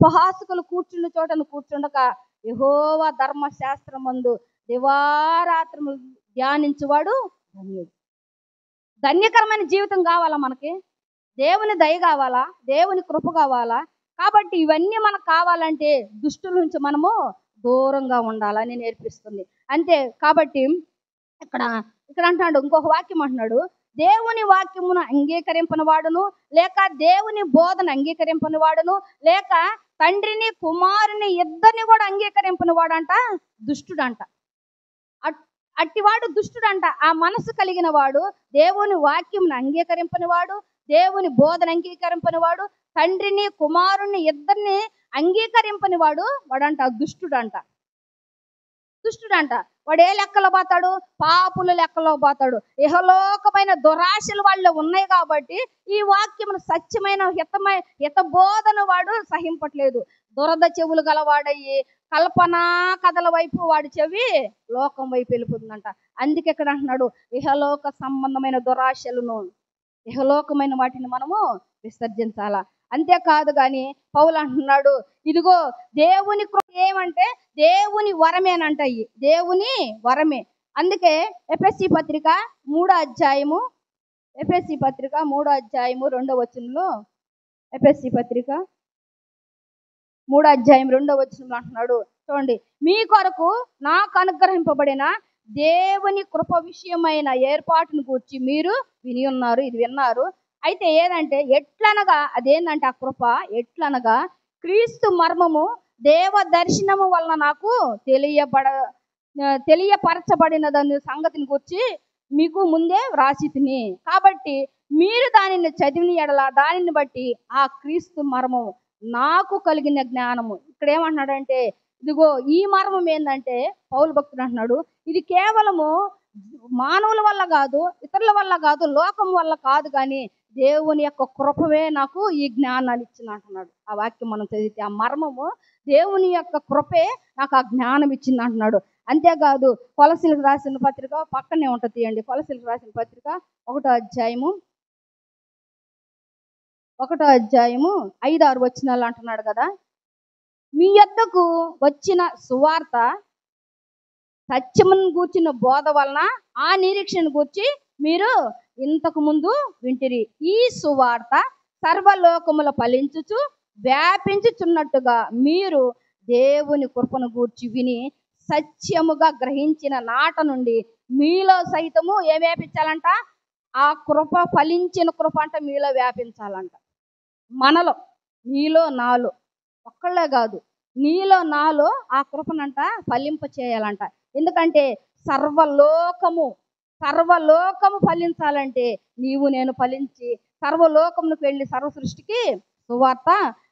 అపహాసకులు కూర్చున్న చోటను కూర్చుండక యెహోవా ధర్మశాస్త్రమందు దివారాత్రములు ధ్యానించువాడు ధన్యుడు. ధన్యకరమైన జీవితం కావాలా మనకి? దేవుని దయ కావాలా? దేవుని కృప కావాలా? కాబట్టి ఇవన్నీ మనకు కావాలంటే దుష్టుల నుంచి మనము దూరంగా ఉండాలని నేర్పిస్తుంది. అంతే. కాబట్టి ఇక్కడ ఇక్కడ అంటున్నాడు, ఇంకొక వాక్యం అంటున్నాడు, దేవుని వాక్యమును అంగీకరింపని వాడును, లేక దేవుని బోధన అంగీకరింపని వాడును, లేక తండ్రిని కుమారుని ఇద్దరిని కూడా అంగీకరింపని వాడంట దుష్టుడంట. అట్టివాడు దుష్టుడంట. ఆ మనసు కలిగిన వాడు దేవుని వాక్యంను అంగీకరింపని వాడు, దేవుని బోధన అంగీకరింపని వాడు, తండ్రిని కుమారుని ఇద్దరిని అంగీకరింపని వాడంట దుష్టుడంట. వాడు ఏ లెక్కలో పోతాడు? పాపుల లెక్కలో పోతాడు. ఇహలోకమైన దురాశలు వాళ్ళు ఉన్నాయి కాబట్టి ఈ వాక్యమును సత్యమైన హిత బోధన వాడు సహింపట్లేదు. దురద చెవులు గలవాడయ్యి కల్పనా కథల వైపు వాడి చెవి లోకం వైపు వెళ్ళిపోతుందంట. అందుకే ఇక్కడ అంటున్నాడు, ఇహలోక సంబంధమైన దురాశలను, ఇహలోకమైన వాటిని మనము విసర్జించాలా. అంతేకాదు కానీ పౌలు అంటున్నాడు, ఇదిగో దేవుని కృప ఏమంటే దేవుని వరమేనంట. దేవుని వరమే. అందుకే ఎఫెసీ పత్రిక 3వ అధ్యాయము 2వ వచనంలో, ఎఫెసీ పత్రిక 3వ అధ్యాయం 2వ వచనంలో అంటున్నాడు, చూడండి, మీ కొరకు నాకు అనుగ్రహింపబడిన దేవుని కృప విషయమైన ఏర్పాటును గూర్చి మీరు విన్నారు. అయితే ఏదంటే ఎట్లనగా, అదేంటంటే ఆ కృప ఎట్లనగా క్రీస్తు మర్మము దేవ దర్శనము వలన నాకు తెలియపరచబడినదని సంగతిని గురించి మీకు ముందే వ్రాసి తిని, కాబట్టి మీరు దానిని చదివిన ఎడల దానిని బట్టి ఆ క్రీస్తు మర్మము నాకు కలిగిన జ్ఞానము. ఇక్కడ ఏమంటున్నాడంటే, ఇదిగో ఈ మర్మం ఏంటంటే పౌలు భక్తుడు అంటున్నాడు, ఇది కేవలము మానవుల వల్ల కాదు, ఇతరుల వల్ల కాదు, లోకం వల్ల కాదు, కానీ దేవుని యొక్క కృపవే నాకు ఈ జ్ఞానాన్ని ఇచ్చింది అంటున్నాడు. ఆ వాక్యం మనం చదివితే ఆ మర్మము దేవుని యొక్క కృపే నాకు ఆ జ్ఞానం ఇచ్చింది అంటున్నాడు. అంతేకాదు కొలసీలకు రాసిన పత్రిక పక్కనే ఉంటుంది తీయండి. కొలసీలకు రాసిన పత్రిక 1వ అధ్యాయము 5-6 వచనాలు అంటున్నాడు కదా, మీ యొద్దకు వచ్చిన సువార్త సత్యమును గూర్చిన బోధ వలన ఆ నిరీక్షణ గూర్చి మీరు ఇంతకు ముందు వింటిరి. ఈ సువార్త సర్వలోకముల ఫలించుచు వ్యాపించుచున్నట్టుగా మీరు దేవుని కృపను గూర్చి విని సత్యముగా గ్రహించిన నాట నుండి మీలో సైతము ఏ వ్యాపించాలంట? ఆ కృప, ఫలించిన కృప అంట మీలో వ్యాపించాలంట. మనలో, నీలో నాలో, ఒక్కళ్ళే కాదు, నీలో నాలో ఆ కృపనంట ఫలింప చేయాలంట. ఎందుకంటే సర్వలోకము ఫలించాలంటే నీవు నేను ఫలించి సర్వలోకమునికి వెళ్ళి సర్వ సృష్టికి సువార్త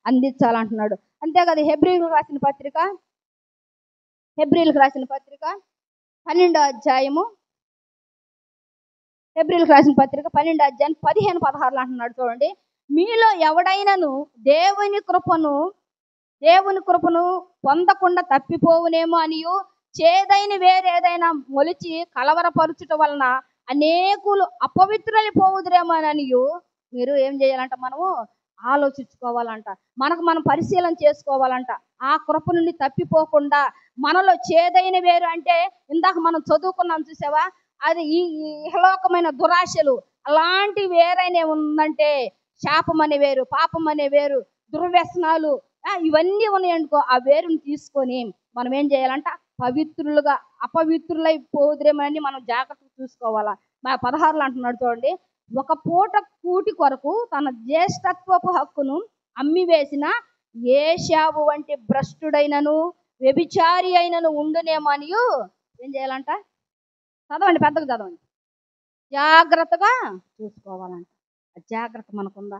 అందించాలంటున్నాడు. అంతేకాదు హెబ్రీయులకు రాసిన పత్రిక 12వ అధ్యాయము 15-16 అంటున్నాడు. చూడండి, మీలో ఎవడైనాను దేవుని కృపను పొందకుండా తప్పిపోవునేమో అనియు, చేదైన వేరేదైనా మొలిచి కలవరపరుచుట వలన అనేకులు అపవిత్రులు పోవుదురేమో అనియు మీరు ఏం చేయాలంట? మనము ఆలోచించుకోవాలంట. మనం పరిశీలన చేసుకోవాలంట. ఆ కృప నుండి తప్పిపోకుండా మనలో చేదైన వేరు అంటే ఇందాక మనం చదువుకున్నాం చూసావా, అది ఈ ఇహలోకమైన దురాశలు అలాంటి వేరైనా ఉందంటే శాపం అనే వేరు, పాపం అనే వేరు, దుర్వ్యసనాలు ఇవన్నీ ఉన్నాయనుకో, ఆ వేరుని తీసుకొని మనం ఏం చేయాలంట? అపవిత్రులై పోదురేమని మనం జాగ్రత్తగా చూసుకోవాలా. 16 అంటున్నాడు చూడండి, ఒక పూట కూటి కొరకు తన జ్యేష్ఠత్వపు హక్కును అమ్మివేసిన ఏశావు వంటి భ్రష్టుడైనను వ్యభిచారి అయినను ఉండునేమో అని ఏం చేయాలంట? చదవండి, పెద్దగా చదవండి. జాగ్రత్తగా చూసుకోవాలంట. జాగ్రత్త మనకుందా?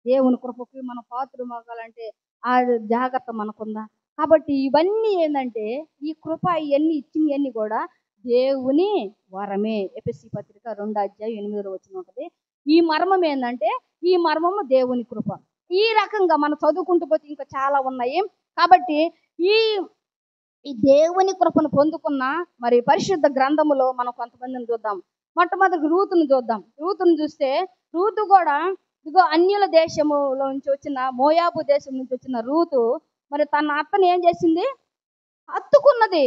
దేవుని కృపకి మనం పాత్రలు మోగాలంటే ఆ జాగ్రత్త మనకుందా? కాబట్టి ఇవన్నీ ఏంటంటే ఈ కృప ఇవన్నీ ఇచ్చినవన్నీ కూడా దేవుని వరమే. ఎఫెసీ పత్రిక 2వ అధ్యాయం 8వ వచనం ఉంటుంది. ఈ మర్మం ఏంటంటే ఈ మర్మము దేవుని కృప. ఈ రకంగా మనం చదువుకుంటూ పోతే ఇంకా చాలా ఉన్నాయి. కాబట్టి ఈ దేవుని కృపను పొందుకున్న మరి పరిశుద్ధ గ్రంథములో మనం కొంతమందిని చూద్దాం. మొట్టమొదటి రూతును చూద్దాం. రూతును చూస్తే రూతు కూడా ఇదిగో అన్యుల దేశములో నుంచి వచ్చిన మోయాబు దేశం నుంచి వచ్చిన రూతు మరి తన అత్తని ఏం చేసింది? హత్తుకున్నది.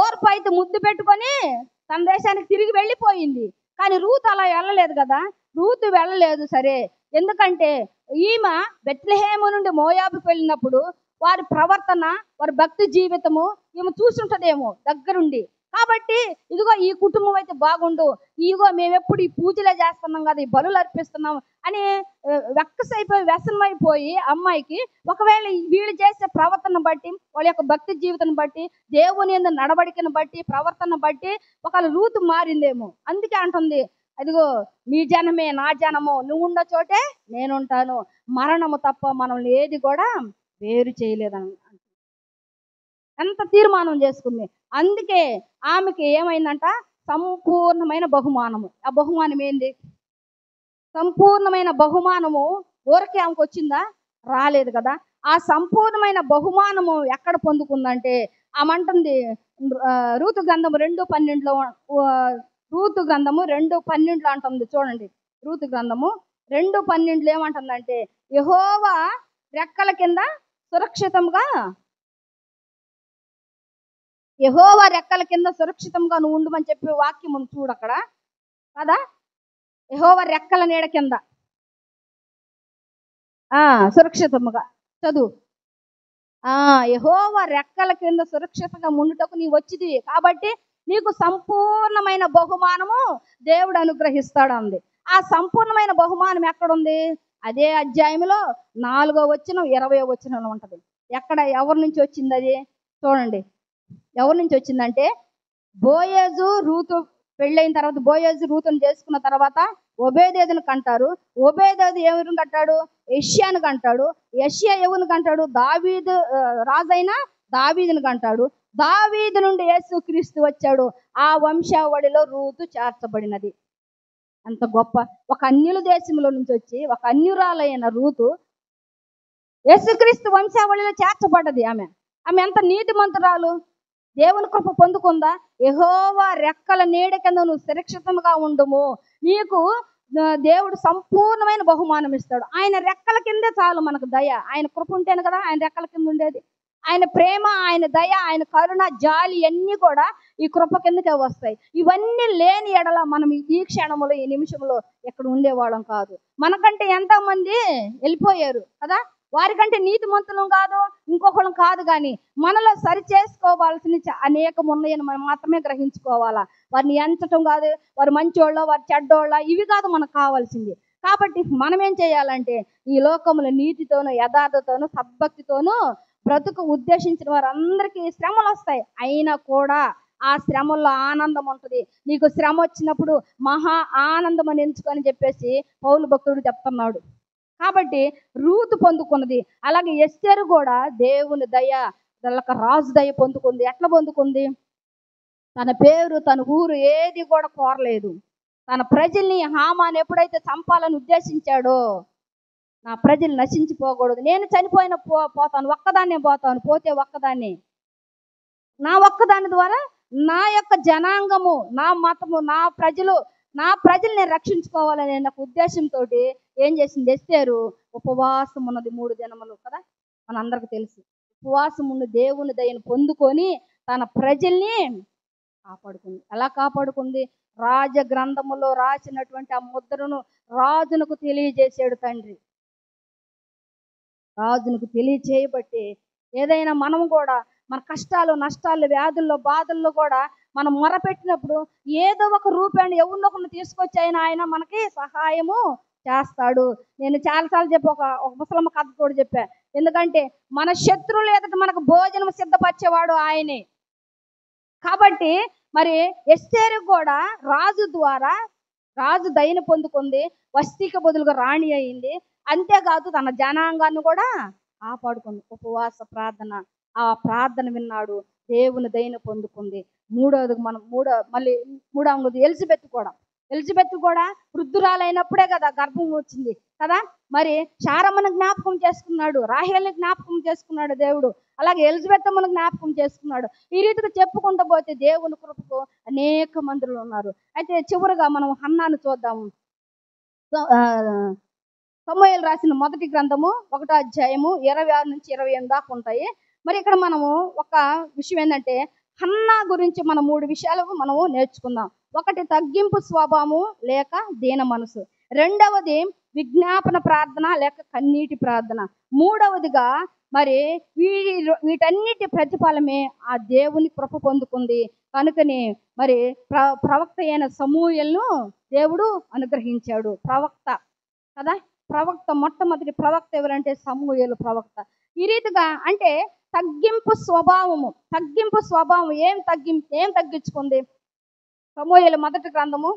ఓర్పు అయితే ముద్దు పెట్టుకొని తన దేశానికి తిరిగి వెళ్ళిపోయింది. కానీ రూతు అలా వెళ్ళలేదు కదా. రూతు వెళ్ళలేదు సరే, ఎందుకంటే ఈమె బెత్లెహేము నుండి మోయాబుకి వెళ్ళినప్పుడు వారి ప్రవర్తన, వారి భక్తి జీవితము ఈమె చూసుంటదేమో దగ్గరుండి. కాబట్టి ఇదిగో ఈ కుటుంబం అయితే బాగుండు, ఇదిగో మేము ఎప్పుడు ఈ పూజలే చేస్తున్నాం కదా, ఈ బలులు అర్పిస్తున్నాం అని వ్యసనమైపోయి అమ్మాయికి ఒకవేళ వీళ్ళు చేసే ప్రవర్తన బట్టి, వాళ్ళ యొక్క భక్తి జీవితం బట్టి, దేవుని యందు నడవడికను బట్టి, ప్రవర్తన బట్టి ఒకవేళ రూతు మారిందేమో. అందుకే అంటుంది, అదిగో నీ జనమే నా జనము, నువ్వు ఉన్న చోటే నేనుంటాను, మరణము తప్ప మనం ఏది కూడా వేరు చేయలేదని ఎంత తీర్మానం చేసుకుంది. అందుకే ఆమెకి ఏమైందంట? సంపూర్ణమైన బహుమానము. ఆ బహుమానం ఏంది? సంపూర్ణమైన బహుమానము ఊరికే ఆమెకు వచ్చిందా? రాలేదు కదా. ఆ సంపూర్ణమైన బహుమానము ఎక్కడ పొందుకుందంటే ఆమంటుంది రూతు గ్రంథము 2:12లో, రూతు గ్రంథము 2:12 అంటుంది చూడండి. రూతు గ్రంథము 2:12 ఏమంటుందంటే, యెహోవా రెక్కల కింద సురక్షితంగా, యెహోవా రెక్కల కింద సురక్షితంగా నువ్వు ఉండమని చెప్పి వాక్యం ఉంది చూడు అక్కడ కదా. యెహోవా రెక్కల నీడ కింద సురక్షితముగా చదువు. యెహోవా రెక్కల కింద సురక్షితంగా ఉండుటకు నీవు వచ్చింది కాబట్టి నీకు సంపూర్ణమైన బహుమానము దేవుడు అనుగ్రహిస్తాడు అంది. ఆ సంపూర్ణమైన బహుమానం ఎక్కడుంది? అదే అధ్యాయంలో 4వ వచనం 20వ వచనంలో ఉంటది. ఎక్కడ, ఎవరి నుంచి వచ్చింది అది చూడండి. ఎవరి నుంచి వచ్చిందంటే, బోయేజు రూతు పెళ్ళైన తర్వాత బోయేజు రూతును చేసుకున్న తర్వాత ఒబేదేదును కంటారు. ఒబేదేదు ఎవరిని కంటాడు? యెష్యాను కంటాడు. యెష్యా ఎవరిని కంటాడు? దావీదు రాజైన దావీదును కంటాడు. దావీదు నుండి యేసుక్రీస్తు వచ్చాడు. ఆ వంశావళిలో రూతు చేర్చబడినది. అంత గొప్ప ఒక అన్యుల దేశంలో నుంచి వచ్చి ఒక అన్యురాలైన రూతు యేసుక్రీస్తు వంశావళిలో చేర్చబడ్డది. ఆమె ఎంత నీతిమంతురాలు, దేవుని కృప పొందుకుందా. యెహోవా రెక్కల నీడ కింద నువ్వు సురక్షితంగా ఉండుము, నీకు దేవుడు సంపూర్ణమైన బహుమానం ఇస్తాడు. ఆయన రెక్కల కిందే చాలు మనకు దయ. ఆయన కృప ఉంటేనే కదా ఆయన రెక్కల కింద ఉండేది. ఆయన ప్రేమ, ఆయన దయ, ఆయన కరుణ, జాలి అన్నీ కూడా ఈ కృప కిందకే వస్తాయి. ఇవన్నీ లేని ఎడల మనం ఈ క్షణంలో, ఈ నిమిషంలో ఎక్కడ ఉండేవాళ్ళం కాదు. మనకంటే ఎంతమంది వెళ్ళిపోయారు కదా. వారికంటే నీతిమంతులం కాదు, ఇంకొకళ్ళం కాదు, కానీ మనలో సరి చేసుకోవాల్సిన అనేకం ఉన్నాయని మనం మాత్రమే గ్రహించుకోవాలా. వారిని ఎంచటం కాదు, వారు మంచోళ్ళ వారు చెడ్డోళ్ళ ఇవి కాదు మనకు కావాల్సింది. కాబట్టి మనం ఏం చేయాలంటే ఈ లోకంలో నీతితోనూ యథార్థతోనూ సద్భక్తితోనూ బ్రతుకు ఉద్దేశించిన వారందరికీ శ్రమలు వస్తాయి. అయినా కూడా ఆ శ్రమల్లో ఆనందం ఉంటుంది. నీకు శ్రమ వచ్చినప్పుడు మహా ఆనందం అని ఎంచుకొని చెప్పేసి పౌలు భక్తుడు చెప్తున్నాడు. కాబట్టి రూతు పొందుకున్నది. అలాగే ఎస్తేరు కూడా దేవుని దయ, రాజు దయ పొందుకుంది. ఎట్లా పొందుకుంది? తన పేరు, తన ఊరు ఏది కూడా కోరలేదు. తన ప్రజల్ని హామాను ఎప్పుడైతే చంపాలని ఉద్దేశించాడో, నా ప్రజలు నశించిపోకూడదు, నేను చనిపోయిన పోతాను, ఒక్కదాన్నే పోతాను, పోతే ఒక్కదాన్ని, నా ఒక్కదాని ద్వారా నా యొక్క జనాంగము, నా మతము, నా ప్రజల్ని రక్షించుకోవాలనే నాకు ఉద్దేశంతో ఏం చేసింది? ఎస్తేరు ఉపవాసం ఉన్నది 3 దినములు కదా, మనందరికి తెలుసు. ఉపవాసం ఉన్న దేవుని దయను పొందుకొని తన ప్రజల్ని కాపాడుకుంది. ఎలా కాపాడుకుంది? రాజ గ్రంథములో రాసినటువంటి ఆ ముద్రను రాజునకు తెలియజేసాడు తండ్రి. రాజునకు తెలియచేయబట్టి ఏదైనా మనం కూడా మన కష్టాలు, నష్టాలు, వ్యాధుల్లో, బాధల్లో కూడా మనం మొరపెట్టినప్పుడు ఏదో ఒక రూపాన్ని ఎవరినో ఒకరిని తీసుకొచ్చి ఆయన మనకి సహాయము చేస్తాడు. నేను చాలాసార్లు చెప్పి ఒక ముసలమ్మ కథ కూడా చెప్పా. ఎందుకంటే మన శత్రువులు ఎదుట మనకు భోజనం సిద్ధపరిచేవాడు ఆయనే. కాబట్టి మరి ఎస్తేరు కూడా రాజు ద్వారా రాజు దయను పొందుకుంది, వస్తీకి బదులుగా రాణి అయింది. అంతేకాదు తన జనాంగాన్ని కూడా కాపాడుకుంది. ఉపవాస ప్రార్థన, ఆ ప్రార్థన విన్నాడు, దేవుని దయను పొందుకుంది. మూడవది ఎలిజబెత్ కూడా వృద్ధురాలైనప్పుడే కదా గర్భం వచ్చింది కదా. మరి శారమ్మను జ్ఞాపకం చేసుకున్నాడు, రాహేల్ని జ్ఞాపకం చేసుకున్నాడు దేవుడు. అలాగే ఎలిజబెత్ అమ్మను జ్ఞాపకం చేసుకున్నాడు. ఈ రీతిగా చెప్పుకుంటూ పోతే దేవుని కృపకు అనేక మందులు ఉన్నారు. అయితే చివరిగా మనం హన్నాను చూద్దాము. సమూయేలు రాసిన మొదటి గ్రంథము 1వ అధ్యాయము 26 నుంచి 28 దాకా ఉంటాయి. మరి ఇక్కడ మనము ఒక విషయం ఏంటంటే హన్నా గురించి మనం 3 విషయాలు మనము నేర్చుకుందాం. ఒకటి తగ్గింపు స్వభావము లేక దీన మనసు, రెండవది విజ్ఞాపన ప్రార్థన లేక కన్నీటి ప్రార్థన, మూడవదిగా మరి వీటన్నిటి ప్రతిఫలమే ఆ దేవుని కృప పొందుకుంది. కనుకనే మరి ప్రవక్త అయిన సమూయేలును దేవుడు అనుగ్రహించాడు. ప్రవక్త కదా, ప్రవక్త మొట్టమొదటి ప్రవక్త ఎవరంటే సమూయేలు ప్రవక్త. ఈ రీతిగా అంటే తగ్గింపు స్వభావము ఏం తగ్గించుకుంది. సమూయేలు మొదటి గ్రంథము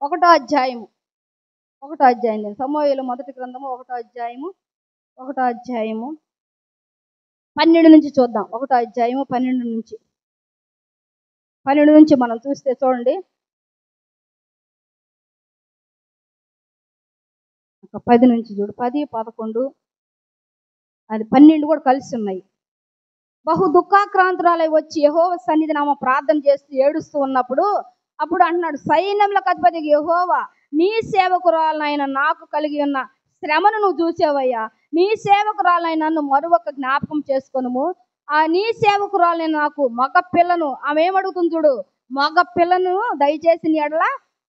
1వ అధ్యాయము సమూయేలు మొదటి గ్రంథము 1వ అధ్యాయము 12 నుంచి చూద్దాం. 1వ అధ్యాయము 12 నుంచి మనం చూస్తే చూడండి, 10 నుంచి చూడు, 10, 11 అది 12 కూడా కలిసి ఉన్నాయి. బహు దుఃఖాక్రాంతురాలై వచ్చి యెహోవా సన్నిధిని ఆమె ప్రార్థన చేస్తూ ఏడుస్తూ ఉన్నప్పుడు అప్పుడు అంటున్నాడు, సైన్యములకు అధిపతి యెహోవా, నీ సేవకురాలైన నాకు కలిగి ఉన్న శ్రమను నువ్వు చూసావయ్యా. నీ సేవకురాలైన నన్ను మరొక జ్ఞాపకం చేసుకొనుము. ఆ నీ సేవకురాలైన నాకు మగ పిల్లను, ఆమె ఏమడుగుతుంది చూడు, మగ పిల్లను దయచేసి నీ ఎడల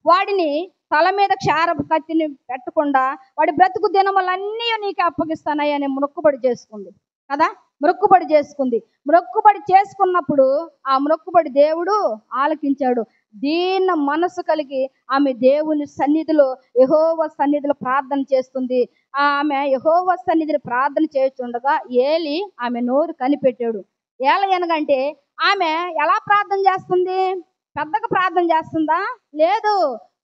వాడిని తల మీద క్షారపు కత్తిని పెట్టకుండా వాడి బ్రతుకు దినములన్నీ నీకు అప్పగిస్తానయ్యా అని మొక్కుబడి చేసుకుంది కదా. మొక్కుబడి చేసుకున్నప్పుడు ఆ మొక్కుబడి దేవుడు ఆలకించాడు. దీన మనసు కలిగి ఆమె దేవుని సన్నిధిలో యెహోవా సన్నిధిలో ప్రార్థన చేస్తుంది. ఆమె యెహోవా సన్నిధిని ప్రార్థన చేస్తుండగా ఏలి ఆమె నోరు కనిపెట్టాడు. ఎలాగంటే ఆమె ఎలా ప్రార్థన చేస్తుంది? పెద్దగా ప్రార్థన చేస్తుందా? లేదు.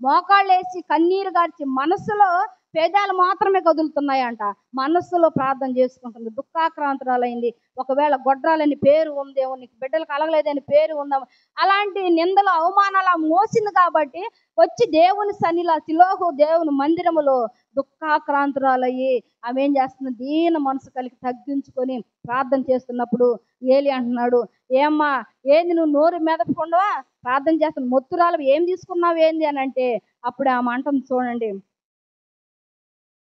మోకాళ్ళు వేసి కన్నీరు గార్చి మనసులో పేదాలు మాత్రమే కదులుతున్నాయంట. మనస్సులో ప్రార్థన చేసుకుంటుంది. దుఃఖాక్రాంతురాలైంది. ఒకవేళ గొడ్రాలని పేరు ఉందేమో, నీకు బిడ్డలు కలగలేదని పేరు ఉందేమో, అలాంటి నిందలు అవమానాలు మోసింది కాబట్టి వచ్చి దేవుని సన్నిధిలో శిలోహు దేవుని మందిరములో దుఃఖాక్రాంతురాలయ్యి ఆమె ఏం చేస్తుంది? దీన మనసు కలిగి తగ్గించుకొని ప్రార్థన చేస్తున్నప్పుడు ఏలి అంటున్నాడు, ఏమ్మా ఏంది నువ్వు నోరు మెదపకుండా ప్రార్థన చేస్తున్న మొత్తురాలు ఏం తీసుకున్నావు ఏంది అని అంటే అప్పుడు ఆమె అంటుంది చూడండి,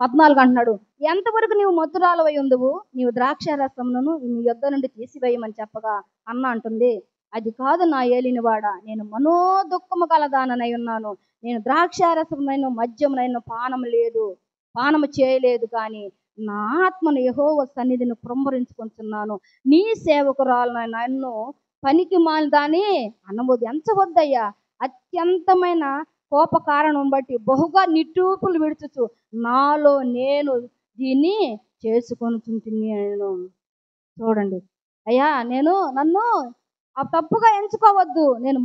14 అంటున్నాడు, ఎంతవరకు నీవు మత్తురాలవై ఉందువు, నీవు ద్రాక్షారసమును నీ యొద్ద నుండి తీసివేయమని చెప్పగా అన్న అంటుంది, అది కాదు నా ఏలిన వాడ, నేను మనోదుఃఖము కలదానై ఉన్నాను. నేను ద్రాక్షారసమునైనా మద్యమునైనా పానము చేయలేదు, కానీ నా ఆత్మను యెహోవా సన్నిధిని కృంభరించుకుంటున్నాను. నీ సేవకురాలైన నన్ను పనికి మాలిదాని అనబోదు ఎంచవద్దయ్యా. అత్యంతమైన కోప కారణం బట్టి బహుగా నిట్టూపులు విడుచుచు నాలో నేను దీన్ని చేసుకొనుచుంటిని. చూడండి అయ్యా, నన్ను తప్పుగా ఎంచుకోవద్దు. నేను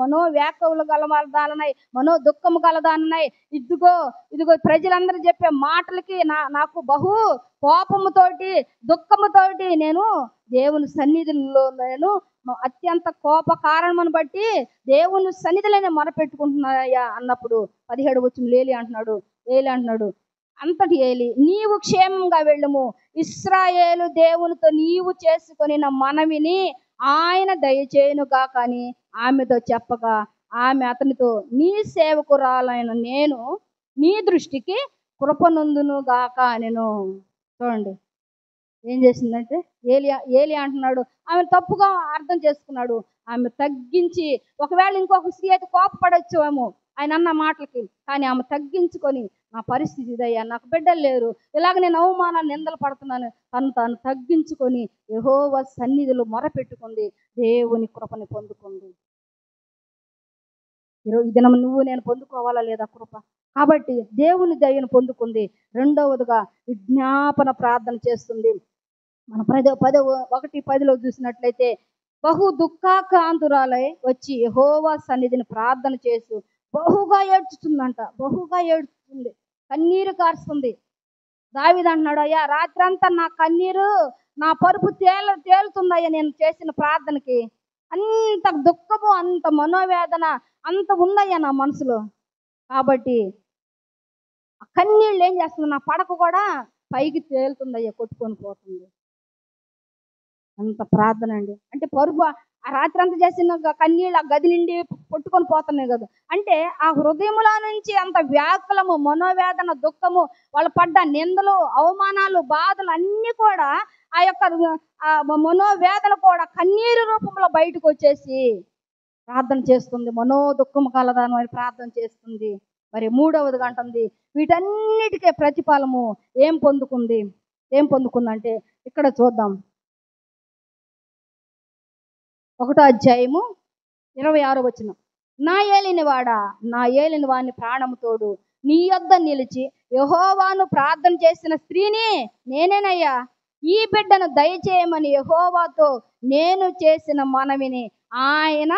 మనోవ్యాకులు గలదానై మనోదుఃఖము గలదానై ఇదిగో ప్రజలందరూ చెప్పే మాటలకి నాకు బహు కోపముతోటి దుఃఖముతోటి నేను దేవుని సన్నిధిలో అత్యంత కోప కారణమును బట్టి దేవుని సన్నిధిలోనే మొరపెట్టుకుంటున్నాయా అన్నప్పుడు 17 వచ్చిన ఏలి అంటున్నాడు అంతటి ఏలి, నీవు క్షేమంగా వెళ్ళుము. ఇశ్రాయేలు దేవునితో నీవు చేసుకొని నా మనవిని ఆయన దయచేయునుగా కానీ ఆమెతో చెప్పగా ఆమె అతనితో, నీ సేవకురాలైన నేను నీ దృష్టికి కృపనొందును గాక నేను. చూడండి ఏం చేసిందంటే ఏలి అంటున్నాడు, ఆమె తప్పుగా అర్థం చేసుకున్నాడు. ఆమె తగ్గించి, ఒకవేళ ఇంకొక స్త్రీ అయితే కోపపడవచ్చు ఏమో ఆయన అన్న మాటలకి, కానీ ఆమె తగ్గించుకొని నా పరిస్థితి ఇదయ్యా, నాకు బిడ్డలు లేరు, ఇలాగ నేను అవమానాలు నిందలు పడుతున్నాను, తాను తగ్గించుకొని యెహోవా సన్నిధిలో మొరపెట్టుకుంది, దేవుని కృపని పొందుకుంది. ఈరోజు ఈ దినం నువ్వు నేను పొందుకోవాలా లేదా కృప? కాబట్టి దేవుని దయను పొందుకుంది. రెండవదిగా విజ్ఞాపన ప్రార్థన చేస్తుంది. మన 1:10 చూసినట్లయితే బహు దుఃఖాక్రాంతురాలై వచ్చి యెహోవా సన్నిధిని ప్రార్థన చేస్తూ బహుగా ఏడ్చుతుంది, కన్నీరు కారుస్తుంది. దావీదు అంటున్నాడు, అయ్యా రాత్రంతా నా కన్నీరు నా పరుపు తేలుతుందయ్యా నేను చేసిన ప్రార్థనకి. అంత దుఃఖము, అంత మనోవేదన అంత ఉందయ్యా నా మనసులో. కాబట్టి కన్నీళ్ళు ఏం చేస్తుంది, నా పడక కూడా పైకి తేలుతుందయ్యా, కొట్టుకొని పోతుంది. అంత ప్రార్థన అండి. అంటే పరుపు ఆ రాత్రి అంతా చేసిన కన్నీళ్ళు ఆ గది నిండి కొట్టుకొని పోతున్నాయి కదా. అంటే ఆ హృదయములో నుంచి అంత వ్యాకులము, మనోవేదన, దుఃఖము, వాళ్ళు పడ్డ నిందలు, అవమానాలు, బాధలు అన్నీ కూడా ఆ యొక్క ఆ మనోవేదన కూడా కన్నీరు రూపంలో బయటకు వచ్చేసి ప్రార్థన చేస్తుంది. మనో దుఃఖము కలదాను అని ప్రార్థన చేస్తుంది. మరి 3వది అంటుంది, వీటన్నిటికే ప్రతిఫలము ఏం పొందుకుందంటే ఇక్కడ చూద్దాం. 1వ అధ్యాయము 26వ వచనం. నా ఏలినవాడా, నా ఏలిన వాని ప్రాణము తోడు నీ యొద్ద నిలిచి యెహోవాను ప్రార్థన చేసిన స్త్రీని నేనేనయ్యా. ఈ బిడ్డను దయచేయమని యెహోవాతో నేను చేసిన మనవిని ఆయన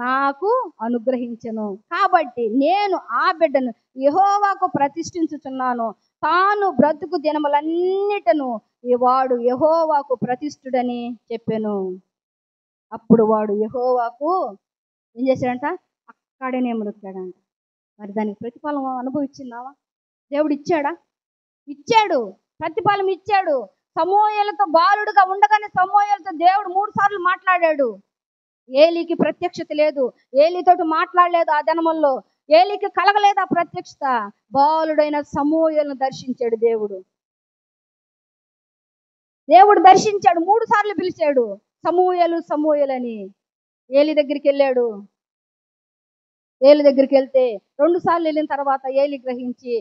నాకు అనుగ్రహించెను. కాబట్టి నేను ఆ బిడ్డను యెహోవాకు ప్రతిష్ఠించుచున్నాను. తాను బ్రతుకు దినములన్నిటను వాడు యెహోవాకు ప్రతిష్ఠుడని చెప్పెను. అప్పుడు వాడు యెహోవాకు ఏం చేశాడంట? అక్కడనే మొక్కాడంట. మరి దానికి ప్రతిఫలం అనుభవించిందావా? దేవుడు ఇచ్చాడా? ఇచ్చాడు, ప్రతిఫలం ఇచ్చాడు. సమూయేలుతో బాలుడుగా ఉండగానే సమూయేలుతో దేవుడు 3 సార్లు మాట్లాడాడు. ఏలీకి ప్రత్యక్షత లేదు, ఏలీతోటి మాట్లాడలేదు. ఆ దినముల్లో ఏలీకి కలగలేదు ఆ ప్రత్యక్షత. బాలుడైన సమూయేలును దర్శించాడు దేవుడు దర్శించాడు. 3 సార్లు పిలిచాడు, సమూయేలు సమూయేలు అని. ఏలీ దగ్గరికి వెళ్ళాడు. ఏలి దగ్గరికి వెళ్తే 2 సార్లు వెళ్ళిన తర్వాత ఏలి గ్రహించి,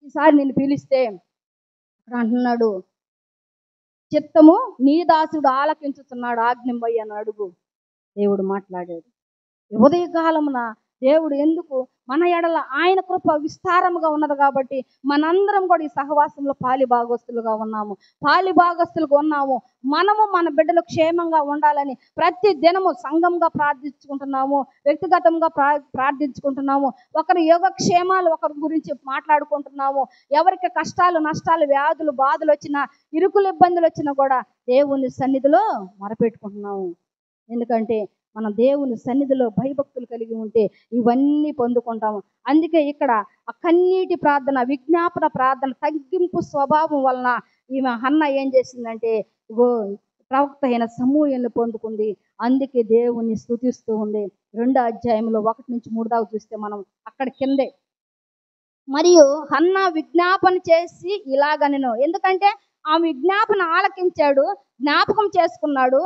ఈసారి నిన్ను పిలిస్తే అక్కడ అంటున్నాడు, చిత్తము నీ దాసుడు ఆలకించుతున్నాడు, ఆజ్ఞింపయ్య అని అడుగు. దేవుడు మాట్లాడాడు. ఉదయకాలమున దేవుడు ఎందుకు మన ఎడల ఆయన కృప విస్తారముగా ఉన్నది కాబట్టి మనందరం కూడా ఈ సహవాసంలో పాలిభాగస్తులుగా ఉన్నాము. మనము మన బిడ్డలు క్షేమంగా ఉండాలని ప్రతి దినము సంఘంగా ప్రార్థించుకుంటున్నాము, వ్యక్తిగతంగా ప్రార్థించుకుంటున్నాము. ఒకరి యోగక్షేమాలు ఒకరి గురించి మాట్లాడుకుంటున్నాము. ఎవరికి కష్టాలు, నష్టాలు, వ్యాధులు, బాధలు వచ్చినా, ఇరుకులు, ఇబ్బందులు వచ్చినా కూడా దేవుని సన్నిధిలో మొరపెట్టుకుంటున్నాము. ఎందుకంటే మనం దేవుని సన్నిధిలో భయభక్తులు కలిగి ఉంటే ఇవన్నీ పొందుకుంటాము. అందుకే ఇక్కడ ఆ కన్నీటి ప్రార్థన, విజ్ఞాపన ప్రార్థన, తగ్గింపు స్వభావం వలన ఈమె హన్న ఏం చేసిందంటే ఇగో ప్రవక్త అయిన సమూయేలును పొందుకుంది. అందుకే దేవుణ్ణి స్తుతిస్తూ ఉంది. 2వ అధ్యాయంలో 1-3 దాకా చూస్తే మనం అక్కడ కిందే, మరియు హన్న విజ్ఞాపన చేసి ఇలాగనెను. ఎందుకంటే ఆమె విజ్ఞాపన ఆలకించాడు, జ్ఞాపకం చేసుకున్నాడు,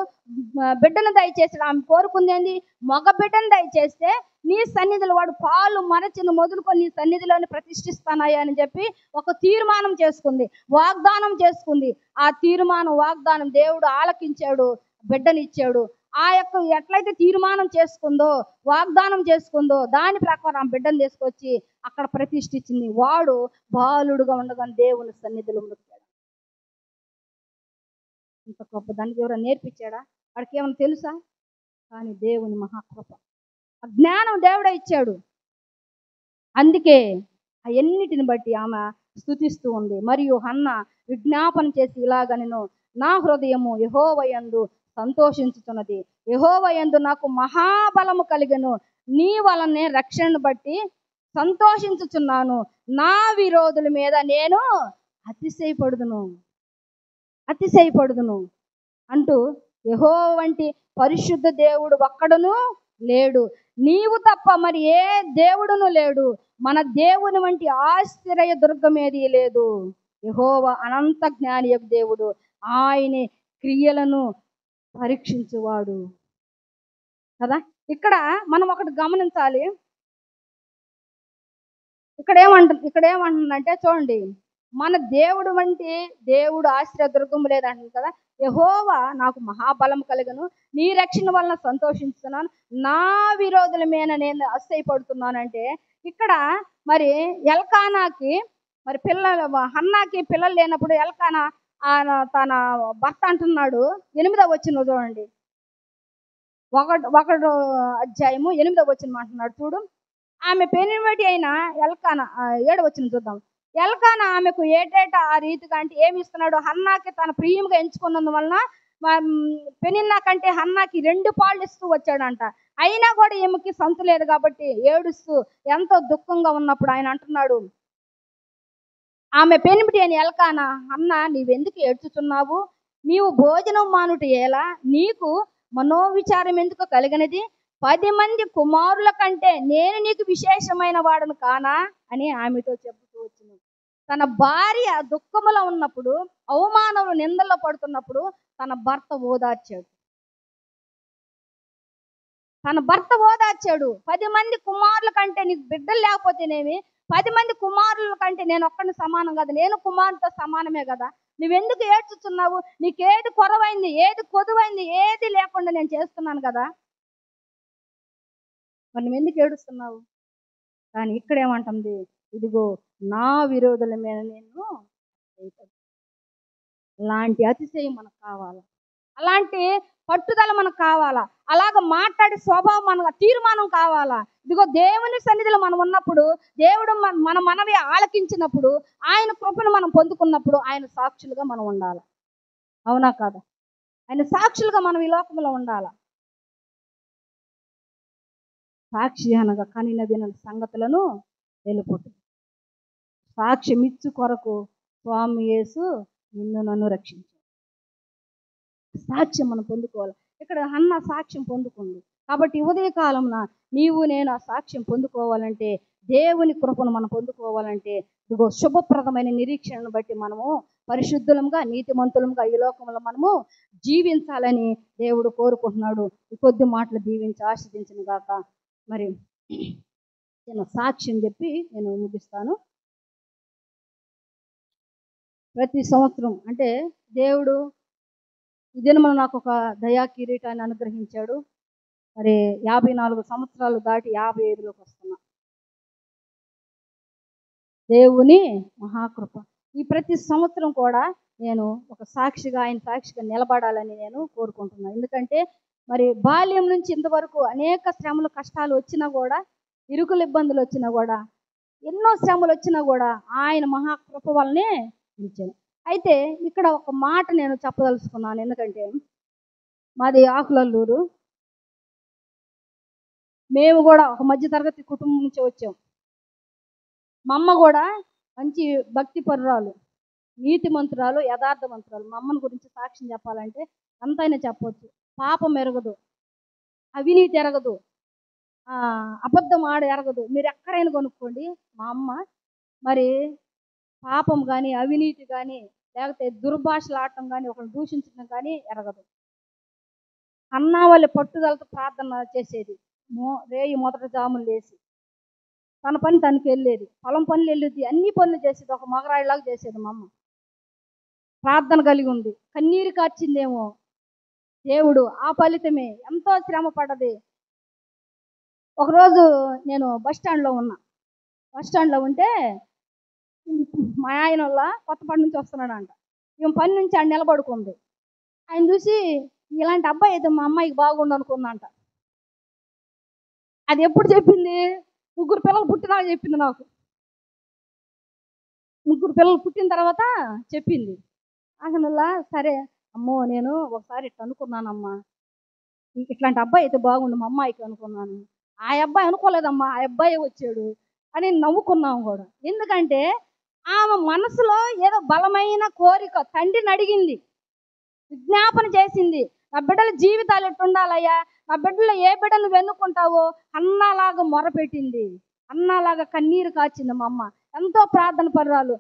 బిడ్డను దయచేసాడు. ఆమె కోరుకుంది ఏంది? మగ బిడ్డను దయచేస్తే నీ సన్నిధిలో వాడు పాలు మరచిని మొదలుకొని నీ సన్నిధిలోని ప్రతిష్ఠిస్తానయ్యా అని చెప్పి ఒక తీర్మానం చేసుకుంది, వాగ్దానం చేసుకుంది. ఆ తీర్మానం, వాగ్దానం దేవుడు ఆలకించాడు, బిడ్డనిచ్చాడు. ఆ యొక్క ఎట్లయితే తీర్మానం చేసుకుందో, వాగ్దానం చేసుకుందో, దాని ప్రకారం ఆ బిడ్డను తీసుకొచ్చి అక్కడ ప్రతిష్ఠించింది. వాడు బాలుడుగా ఉండగానే దేవుని సన్నిధిలో మొక్కాడు. ఇంత గొప్ప దానికి ఎవరైనా నేర్పించాడా? వాడికి ఏమైనా తెలుసా? కానీ దేవుని మహాకృప, ఆ జ్ఞానం దేవుడే ఇచ్చాడు. అందుకే అవన్నిటిని బట్టి ఆమె స్తుతిస్తూ ఉంది. మరియు హన్న విజ్ఞాపన చేసి ఇలాగనెను, నా హృదయము యెహోవాయందు సంతోషించుతున్నది, యెహోవాయందు నాకు మహాబలము కలిగెను. నీ వలనే రక్షణను బట్టి సంతోషించుచున్నాను. నా విరోధుల మీద నేను అతిశయపడుదును అంటూ యెహోవా వంటి పరిశుద్ధ దేవుడు ఒక్కడును లేడు, నీవు తప్ప మరి ఏ దేవుడును లేడు. మన దేవుని వంటి ఆశ్చర్య దుర్గమేది లేదు. యెహోవా అనంత జ్ఞాని యొక్క దేవుడు, ఆయన క్రియలను పరీక్షించువాడు కదా. ఇక్కడ మనం ఒకటి గమనించాలి. ఇక్కడ ఏమంటుందంటే చూడండి, మన దేవుడు వంటి దేవుడు ఆశ్రయ దుర్గము లేదంటుంది కదా. యెహోవా నాకు మహాబలం కలుగను, నీ రక్షణ వలన సంతోషిస్తున్నాను, నా విరోధుల మీద నేను అసహ్యపడుతున్నానంటే ఇక్కడ మరి ఎల్కానాకి మరి హన్నాకి పిల్లలు లేనప్పుడు ఎల్కానా తన భర్త అంటున్నాడు. 8వ వచనం చూడండి, 1 అధ్యాయము 8వ వచనం అంటున్నాడు చూడు. ఆమె పెనిమిటి అయిన ఎల్కానా 7వ వచనం చూద్దాం. ఎల్కానా ఆమెకు ఏటేటా ఆ రీతిగా అంటే ఏమి ఇస్తున్నాడు? హన్నాకి తన ప్రియంగా ఎంచుకున్నందువలన పెనిన్నా కంటే హన్నాకి 2 పాళ్ళు ఇస్తూ వచ్చాడంట. అయినా కూడా ఈమెకి సంతు లేదు కాబట్టి ఏడుస్తూ ఎంతో దుఃఖంగా ఉన్నప్పుడు ఆయన అంటున్నాడు, ఆమె పెనిమిటి అని ఎల్కానా, హన్న నీవెందుకు ఏడ్చుచున్నావు? నీవు భోజనం మానుట ఎలా? నీకు మనోవిచారం ఎందుకు కలిగినది? 10 మంది కుమారుల కంటే నేను నీకు విశేషమైన వాడను కానా అని ఆమెతో చెబుతూ వచ్చింది. తన భార్య దుఃఖములో ఉన్నప్పుడు, అవమానములు నిందల్లో పడుతున్నప్పుడు తన భర్త ఓదార్చాడు. తన భర్త ఓదార్చాడు. 10 మంది కుమారుల కంటే నీకు బిడ్డలు లేకపోతేనేమి, 10 మంది కుమారుల కంటే నేను ఒక్కడిని సమానం కదా, నేను కుమారుతో సమానమే కదా, నువ్వెందుకు ఏడ్చుతున్నావు? నీకేది కొరవైంది, ఏది కొదువైంది, ఏది లేకుండా నేను చేస్తున్నాను కదా, మరి నువ్వెందుకు ఏడుస్తున్నావు? కానీ ఇక్కడేమంటుంది, ఇదిగో నా విరోధుల మీద నేను అలాంటి అతిశయం మనకు కావాలా, అలాంటి పట్టుదల మనకు కావాలా, అలాగ మాట్లాడే స్వభావం మనకు, తీర్మానం కావాలా. ఇదిగో దేవుని సన్నిధిలో మనం ఉన్నప్పుడు, దేవుడు మన మనవి ఆలకించినప్పుడు, ఆయన కృపను మనం పొందుకున్నప్పుడు ఆయన సాక్షులుగా మనం ఉండాలి. అవునా కాదా? ఆయన సాక్షులుగా మనం ఈ లోకంలో ఉండాలి. సాక్షి అనగా కనిన విన సంగతులను తెలుపుట. సాక్ష్యం ఇచ్చు కొరకు స్వామి యేసు నిన్ను నన్ను రక్షించాడు. సాక్ష్యం మనం పొందుకోవాలి. ఇక్కడ అన్న సాక్ష్యం పొందుకుంది కాబట్టి ఉదయ కాలంలో నీవు నేను ఆ సాక్ష్యం పొందుకోవాలంటే, దేవుని కృపను మనం పొందుకోవాలంటే, ఇదిగో శుభప్రదమైన నిరీక్షణను బట్టి మనము పరిశుద్ధులంగా నీతిమంతులంగా ఈ లోకంలో మనము జీవించాలని దేవుడు కోరుకుంటున్నాడు. ఈ కొద్ది మాటలు దీవించి ఆశీర్వదించును గాక. మరి నేను సాక్ష్యం చెప్పి నేను ముగిస్తాను. ప్రతి సంవత్సరం అంటే దేవుడు ఈ దినమున నాకు ఒక దయా కిరీటాన్ని అనుగ్రహించాడు. మరి 54 సంవత్సరాలు దాటి 55లోకి వస్తున్నా. దేవుని మహాకృప. ఈ ప్రతి సంవత్సరం కూడా నేను ఒక సాక్షిగా, ఆయన సాక్షిగా నిలబడాలని నేను కోరుకుంటున్నాను. ఎందుకంటే మరి బాల్యం నుంచి ఇంతవరకు అనేక శ్రమలు కష్టాలు వచ్చినా కూడా, ఇరుకులు ఇబ్బందులు వచ్చినా కూడా, ఎన్నో శ్రమలు వచ్చినా కూడా ఆయన మహాకృప వల్లనే నిలిచాను. అయితే ఇక్కడ ఒక మాట నేను చెప్పదలుచుకున్నాను. ఎందుకంటే మాది ఆకులల్లూరు. మేము కూడా ఒక మధ్యతరగతి కుటుంబం నుంచి వచ్చాం. మా అమ్మ కూడా మంచి భక్తి పరురాలు, నీతిమంతురాలు, యథార్థవంతురాలు. మా అమ్మని గురించి సాక్ష్యం చెప్పాలంటే అంతైనా చెప్పవచ్చు. పాపం ఎరగదు, అవినీతి ఎరగదు, అబద్ధం ఎరగదు. మీరు ఎక్కడైనా కొనుక్కోండి, మా అమ్మ మరి పాపం కానీ, అవినీతి కానీ, లేకపోతే దుర్భాషలు ఆడటం కానీ, ఒకరిని దూషించడం కానీ ఎరగదు. అన్నా వాళ్ళ పట్టుదలతో ప్రార్థన చేసేది. రేయి మొదటి జాములు లేసి తన పని తనకి వెళ్ళేది, పొలం పనులు వెళ్ళేది, అన్ని పనులు చేసేది. ఒక మగరాయిలాగా చేసేది మా అమ్మ. ప్రార్థన కలిగి ఉంది. కన్నీరు కార్చిందేమో దేవుడు, ఆ ఫలితమే. ఎంతో శ్రమ పడ్డది. ఒకరోజు నేను బస్ స్టాండ్లో ఉంటే మా ఆయన వల్ల కొత్తపడి నుంచి వస్తున్నాడంట. ఈమె పని నుంచి ఆయన నిలబడుకుంది. ఆయన చూసి ఇలాంటి అబ్బాయి అయితే మా అమ్మాయికి బాగుండు అనుకుందంట. అది ఎప్పుడు చెప్పింది? 3 పిల్లలు పుట్టినాక చెప్పింది నాకు. 3 పిల్లలు పుట్టిన తర్వాత చెప్పింది. అసలులా సరే అమ్మో, నేను ఒకసారి ఇట్లా అనుకున్నానమ్మా, ఇట్లాంటి అబ్బాయి అయితే బాగుండు మా అమ్మాయికి అనుకున్నాను. ఆ అబ్బాయి అనుకోలేదమ్మా, ఆ అబ్బాయి వచ్చాడు అని నవ్వుకున్నాం కూడా. ఎందుకంటే ఆమె మనసులో ఏదో బలమైన కోరిక తండ్రిని అడిగింది, విజ్ఞాపన చేసింది. నా బిడ్డల జీవితాలు ఎట్టుండాలయ్యా, నా బిడ్డలో ఏ బిడ్డను వెన్నుకుంటావో అన్నలాగా మొరపెట్టింది, అన్నలాగా కన్నీరు కాచింది మా అమ్మ. ఎంతో ప్రార్థన పరురాలు.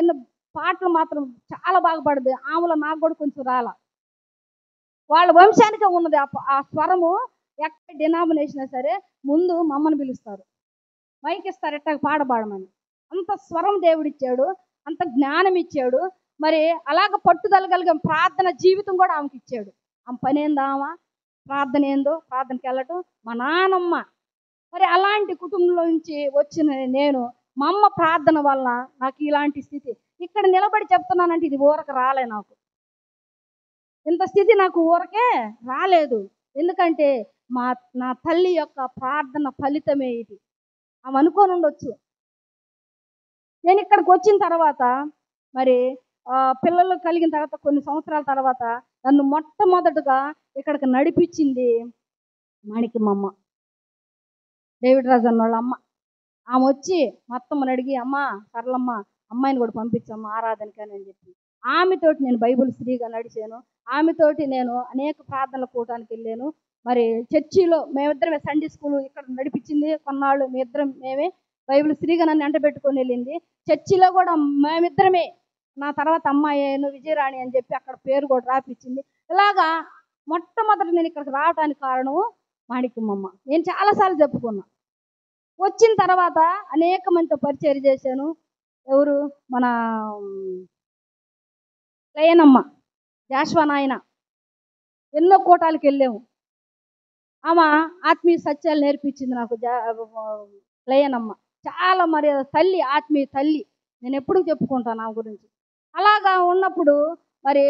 ఎన్నో పాటలు మాత్రం చాలా బాగా పడదు. ఆమెలో నాకు కూడా కొంచెం రాల. వాళ్ళ వంశానికే ఉన్నది ఆ స్వరము. ఎక్కడ డినామినేషన్ సరే ముందు మా అమ్మని పిలుస్తారు, మైక్ ఇస్తారు ఎట్ట పాడమని. అంత స్వరం దేవుడిచ్చాడు, అంత జ్ఞానం ఇచ్చాడు. మరి అలాగ పట్టుదల కలిగిన ప్రార్థన జీవితం కూడా ఆమెకి ఇచ్చాడు. ఆమె పని ఏందో, ఆమె ప్రార్థన ఏందో, ప్రార్థనకి వెళ్ళటం. మా నాన్నమ్మ మరి అలాంటి కుటుంబంలో నుంచి వచ్చిన నేను, మా అమ్మ ప్రార్థన వల్ల నాకు ఇలాంటి స్థితి. ఇక్కడ నిలబడి చెప్తున్నానంటే ఇది ఊరక రాలే నాకు. ఇంత స్థితి నాకు ఊరకే రాలేదు. ఎందుకంటే నా తల్లి యొక్క ప్రార్థన ఫలితమే ఇది. ఆమె అనుకోని ఉండొచ్చు. నేను ఇక్కడికి వచ్చిన తర్వాత మరి పిల్లలు కలిగిన తర్వాత కొన్ని సంవత్సరాల తర్వాత నన్ను మొట్టమొదటగా ఇక్కడికి నడిపించింది మాణిక్యమ్మ, డేవిడ్ రాజు అన్న వాళ్ళ అమ్మ. ఆమె వచ్చి మొత్తం అడిగి, అమ్మ సరళమ్మ అమ్మాయిని కూడా పంపించమ్మ ఆరాధనకి అని చెప్పి, ఆమెతోటి నేను బైబిల్ స్త్రీగా నడిచాను. ఆమెతోటి నేను అనేక ప్రార్థనల కూటానికి వెళ్ళాను. మరి చర్చిలో మేమిద్దరమే సండే స్కూల్ ఇక్కడ నడిపించింది కొన్నాళ్ళు మేమే బైబిల్ శ్రీగా నన్ను ఎంట పెట్టుకొని వెళ్ళింది. చర్చిలో కూడా మేమిద్దరమే. నా తర్వాత అమ్మాయిను విజయరాణి అని చెప్పి అక్కడ పేరు కూడా రాపిచ్చింది. ఇలాగా మొట్టమొదటి నేను ఇక్కడికి రావడానికి కారణము మాణిక్యమమ్మ. నేను చాలాసార్లు చెప్పుకున్నా. వచ్చిన తర్వాత అనేక మందితో పరిచయం చేశాను. ఎవరు మన లయనమ్మ, జాషువా నాయన, ఎన్నో కూటాలకు వెళ్ళాము. ఆమె ఆత్మీయ సత్యాలు నేర్పించింది నాకు. లయనమ్మ చాలా మరి తల్లి, ఆత్మీయ తల్లి. నేను ఎప్పుడు చెప్పుకుంటాను ఆమె గురించి. అలాగా ఉన్నప్పుడు మరి